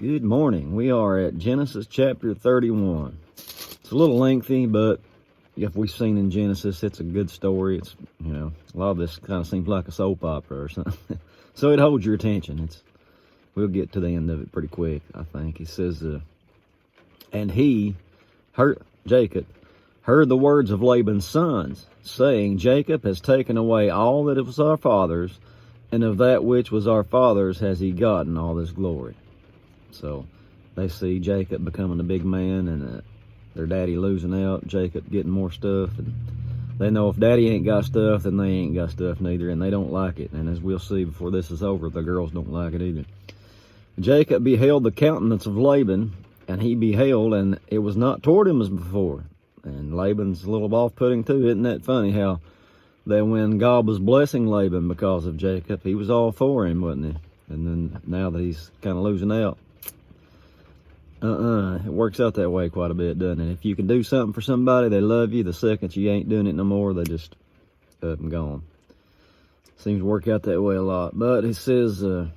Good morning. We are at Genesis chapter 31. It's a little lengthy, but if we've seen in Genesis, it's a good story. It's, a lot of this kind of seems like a soap opera or something. So it holds your attention. We'll get to the end of it pretty quick, I think. He says, and he, Jacob, heard the words of Laban's sons, saying, Jacob has taken away all that was our father's, and of that which was our father's has he gotten all this glory. So they see Jacob becoming a big man and their daddy losing out, Jacob getting more stuff. And they know if daddy ain't got stuff, then they ain't got stuff neither, and they don't like it. And as we'll see before this is over, the girls don't like it either. Jacob beheld the countenance of Laban, and he beheld, and it was not toward him as before. And Laban's a little off-putting too. Isn't that funny how that when God was blessing Laban because of Jacob, he was all for him, wasn't he? And then now that he's kind of losing out, it works out that way quite a bit, doesn't it? If you can do something for somebody, they love you. The second you ain't doing it no more, they just up and gone. Seems to work out that way a lot. But he says, the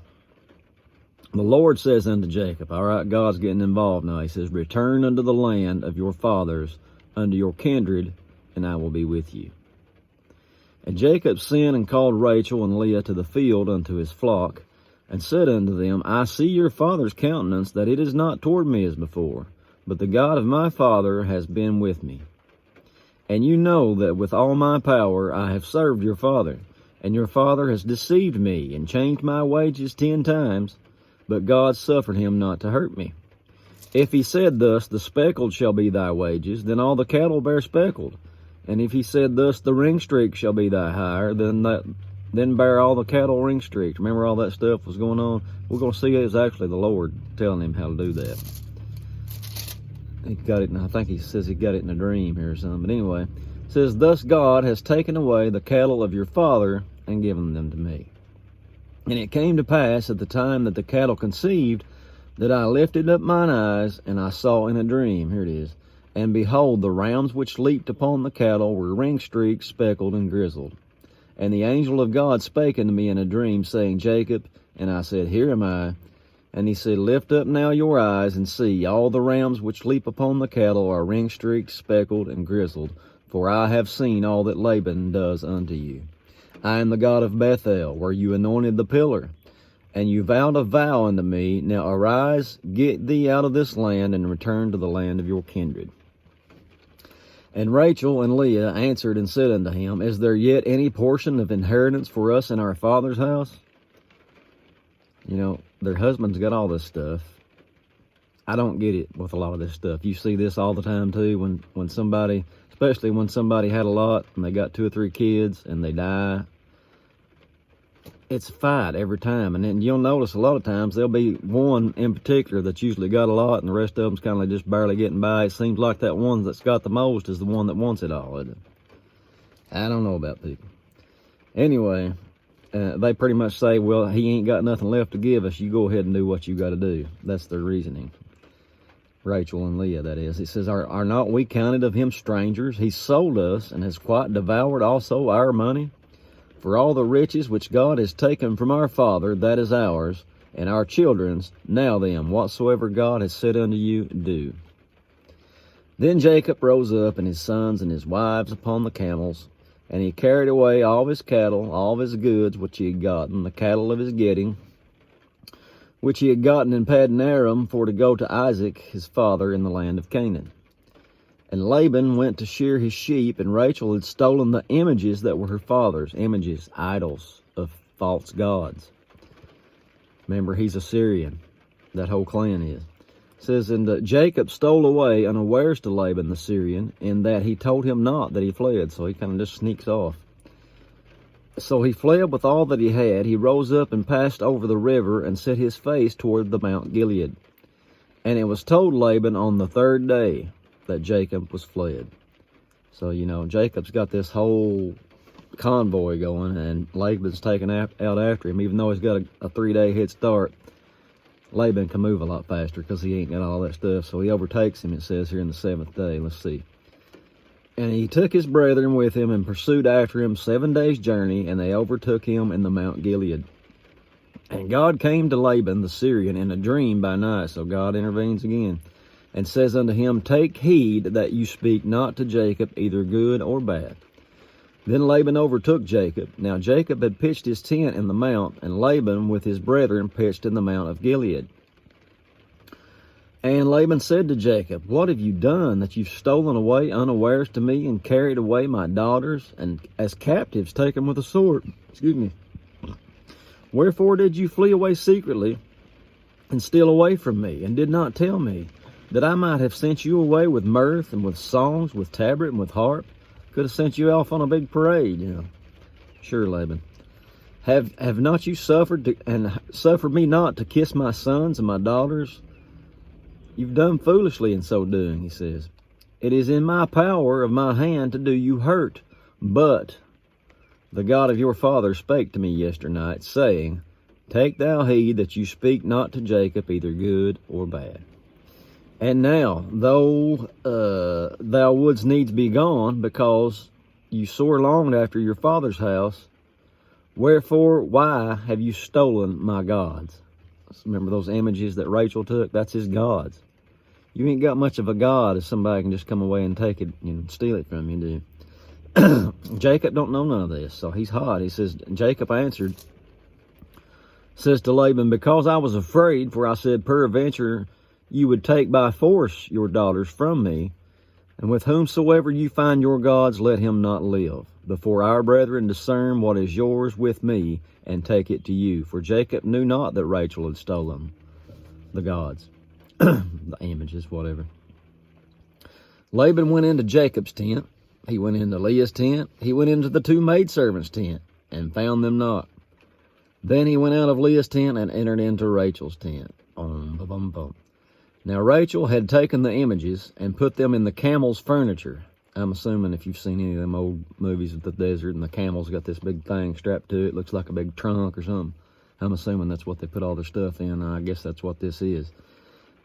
Lord says unto Jacob, all right, God's getting involved now. He says, return unto the land of your fathers, unto your kindred, and I will be with you. And Jacob sent and called Rachel and Leah to the field unto his flock, and said unto them, I see your father's countenance, that it is not toward me as before, but the God of my father has been with me. And you know that with all my power I have served your father, and your father has deceived me, and changed my wages 10 times, but God suffered him not to hurt me. If he said thus, the speckled shall be thy wages, then all the cattle bear speckled. And if he said thus, the ring streak shall be thy hire, then bear all the cattle ring streaked. Remember all that stuff was going on? We're going to see it's actually the Lord telling him how to do that. He got it, and I think he says he got it in a dream here or something. But anyway, it says, thus God has taken away the cattle of your father and given them to me. And it came to pass at the time that the cattle conceived, that I lifted up mine eyes, and I saw in a dream, here it is, and behold, the rams which leaped upon the cattle were ring-streaked, speckled, and grizzled. And the angel of God spake unto me in a dream, saying, Jacob, and I said, Here am I. And he said, Lift up now your eyes, and see, all the rams which leap upon the cattle are ring-streaked, speckled, and grizzled, for I have seen all that Laban does unto you. I am the God of Bethel, where you anointed the pillar. And you vowed a vow unto me. Now arise, get thee out of this land, and return to the land of your kindred. And Rachel and Leah answered and said unto him, Is there yet any portion of inheritance for us in our father's house? Their husbands got all this stuff. I don't get it with a lot of this stuff. You see this all the time too, when somebody, especially when somebody had a lot and they got 2 or 3 kids and they die. It's a fight every time. And then you'll notice a lot of times there'll be one in particular that's usually got a lot, and the rest of them's kind of just barely getting by. It seems like that one that's got the most is the one that wants it all, isn't it? I don't know about people. Anyway, they pretty much say, well, he ain't got nothing left to give us. You go ahead and do what you got to do. That's their reasoning. Rachel and Leah, that is. It says, are not we counted of him strangers? He sold us and has quite devoured also our money. For all the riches which God has taken from our father, that is ours, and our children's. Now then, whatsoever God has said unto you, do. Then Jacob rose up, and his sons and his wives upon the camels, and he carried away all his cattle, all his goods which he had gotten, the cattle of his getting, which he had gotten in Paddan Aram, for to go to Isaac his father in the land of Canaan. And Laban went to shear his sheep, and Rachel had stolen the images that were her father's, images, idols of false gods. Remember, he's a Syrian. That whole clan is. It says, and Jacob stole away unawares to Laban the Syrian, in that he told him not that he fled, so he kind of just sneaks off. So he fled with all that he had. He rose up and passed over the river, and set his face toward the Mount Gilead. And it was told Laban on the 3rd day that Jacob was fled. So, Jacob's got this whole convoy going, and Laban's taken out after him. Even though he's got a 3-day head start, Laban can move a lot faster because he ain't got all that stuff. So he overtakes him, it says here in the 7th day. Let's see. And he took his brethren with him and pursued after him 7 days' journey, and they overtook him in the Mount Gilead. And God came to Laban the Syrian in a dream by night. So God intervenes again and says unto him, Take heed that you speak not to Jacob either good or bad. Then Laban overtook Jacob. Now Jacob had pitched his tent in the mount, and Laban with his brethren pitched in the mount of Gilead. And Laban said to Jacob, What have you done, that you've stolen away unawares to me, and carried away my daughters, and as captives taken with a sword? Excuse me. Wherefore did you flee away secretly, and steal away from me, and did not tell me, that I might have sent you away with mirth, and with songs, with tabret, and with harp? Could have sent you off on a big parade, you know. Sure, Laban. Have not you suffered and suffered me not to kiss my sons and my daughters? You've done foolishly in so doing, he says. It is in my power of my hand to do you hurt, but the God of your father spake to me yesternight, saying, Take thou heed that you speak not to Jacob either good or bad. And now, though thou wouldst needs be gone, because you sore longed after your father's house, wherefore, why have you stolen my gods? Remember those images that Rachel took? That's his gods. You ain't got much of a God if somebody can just come away and take it and steal it from you, do you? Jacob don't know none of this, so he's hot. He says, Jacob answered, says to Laban, Because I was afraid, for I said, Peradventure you would take by force your daughters from me, and with whomsoever you find your gods, let him not live, before our brethren discern what is yours with me, and take it to you. For Jacob knew not that Rachel had stolen the gods, the images, whatever. Laban went into Jacob's tent. He went into Leah's tent. He went into the two maidservants' tent, and found them not. Then he went out of Leah's tent and entered into Rachel's tent. Now Rachel had taken the images and put them in the camel's furniture. I'm assuming if you've seen any of them old movies of the desert and the camel's got this big thing strapped to it, looks like a big trunk or something. I'm assuming that's what they put all their stuff in. I guess that's what this is.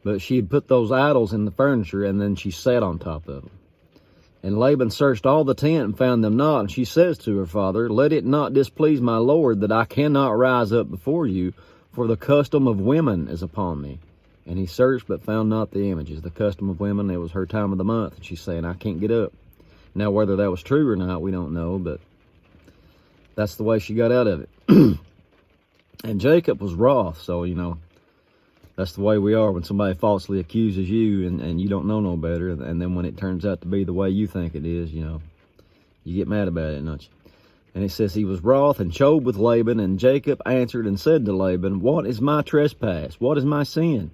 But she had put those idols in the furniture, and then she sat on top of them. And Laban searched all the tent and found them not. And she says to her father, Let it not displease my lord that I cannot rise up before you, for the custom of women is upon me. And he searched but found not the images. The custom of women, it was her time of the month. And she's saying, I can't get up. Now, whether that was true or not, we don't know, but that's the way she got out of it. And Jacob was wroth, so, you know, that's the way we are when somebody falsely accuses you and you don't know no better. And then when it turns out to be the way you think it is, you know, you get mad about it, don't you? And it says he was wroth and chode with Laban. And Jacob answered and said to Laban, What is my trespass? What is my sin,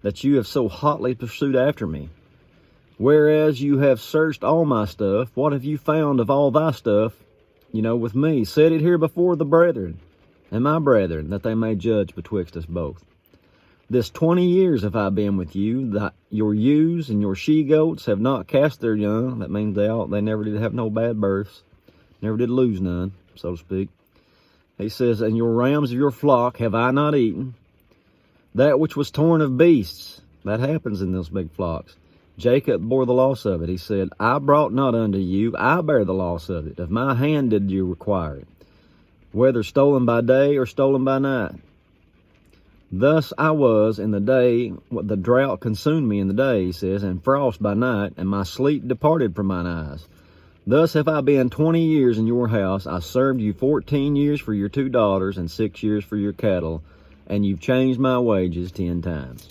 that you have so hotly pursued after me? Whereas you have searched all my stuff, what have you found of all thy stuff, you know, with me? Set it here before the brethren and my brethren, that they may judge betwixt us both. This 20 years have I been with you, that your ewes and your she-goats have not cast their young. That means they never did have no bad births, never did lose none, so to speak. He says, And your rams of your flock have I not eaten. That which was torn of beasts, that happens in those big flocks. Jacob bore the loss of it. He said, I brought not unto you, I bear the loss of it. Of my hand did you require it, whether stolen by day or stolen by night. Thus I was in the day, the drought consumed me in the day, he says, and frost by night, and my sleep departed from mine eyes. Thus have I been 20 years in your house. I served you 14 years for your 2 daughters, and 6 years for your cattle, and you've changed my wages 10 times.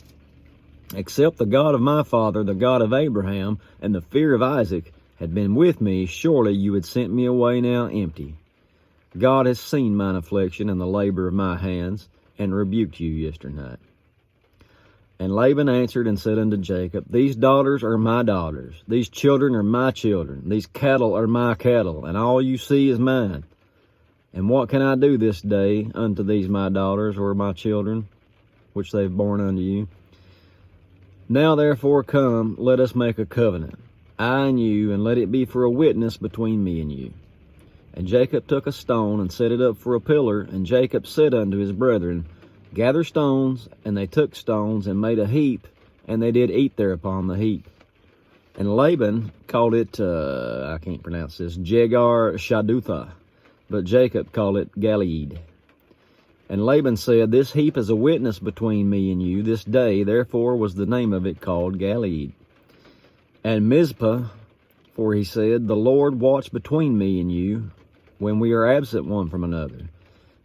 Except the God of my father, the God of Abraham, and the fear of Isaac had been with me, surely you had sent me away now empty. God has seen mine affliction and the labor of my hands, and rebuked you yesternight. And Laban answered and said unto Jacob, These daughters are my daughters, these children are my children, these cattle are my cattle, and all you see is mine. And what can I do this day unto these my daughters or my children, which they've borne unto you? Now therefore come, let us make a covenant, I and you, and let it be for a witness between me and you. And Jacob took a stone and set it up for a pillar, and Jacob said unto his brethren, Gather stones, and they took stones and made a heap, and they did eat thereupon the heap. And Laban called it, I can't pronounce this, Jegar Shadutha, but Jacob called it Galeed. And Laban said, This heap is a witness between me and you this day. Therefore was the name of it called Galeed. And Mizpah, for he said, The Lord watch between me and you when we are absent one from another.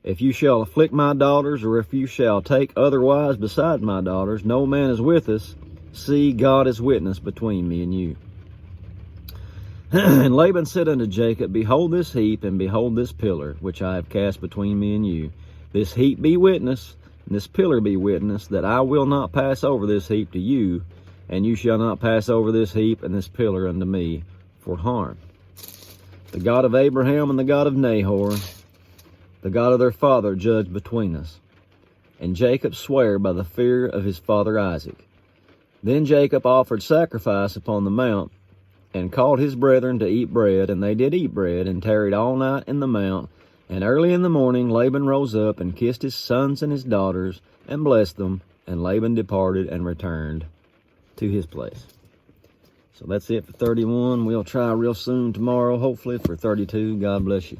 If you shall afflict my daughters, or if you shall take other wives besides my daughters, no man is with us. See, God is witness between me and you. And Laban said unto Jacob, Behold this heap, and behold this pillar, which I have cast between me and you. This heap be witness, and this pillar be witness, that I will not pass over this heap to you, and you shall not pass over this heap and this pillar unto me for harm. The God of Abraham and the God of Nahor, the God of their father, judge between us. And Jacob sware by the fear of his father Isaac. Then Jacob offered sacrifice upon the mount, and called his brethren to eat bread, and they did eat bread, and tarried all night in the mount. And early in the morning Laban rose up, and kissed his sons and his daughters, and blessed them. And Laban departed and returned to his place. So that's it for 31. We'll try real soon tomorrow, hopefully, for 32. God bless you.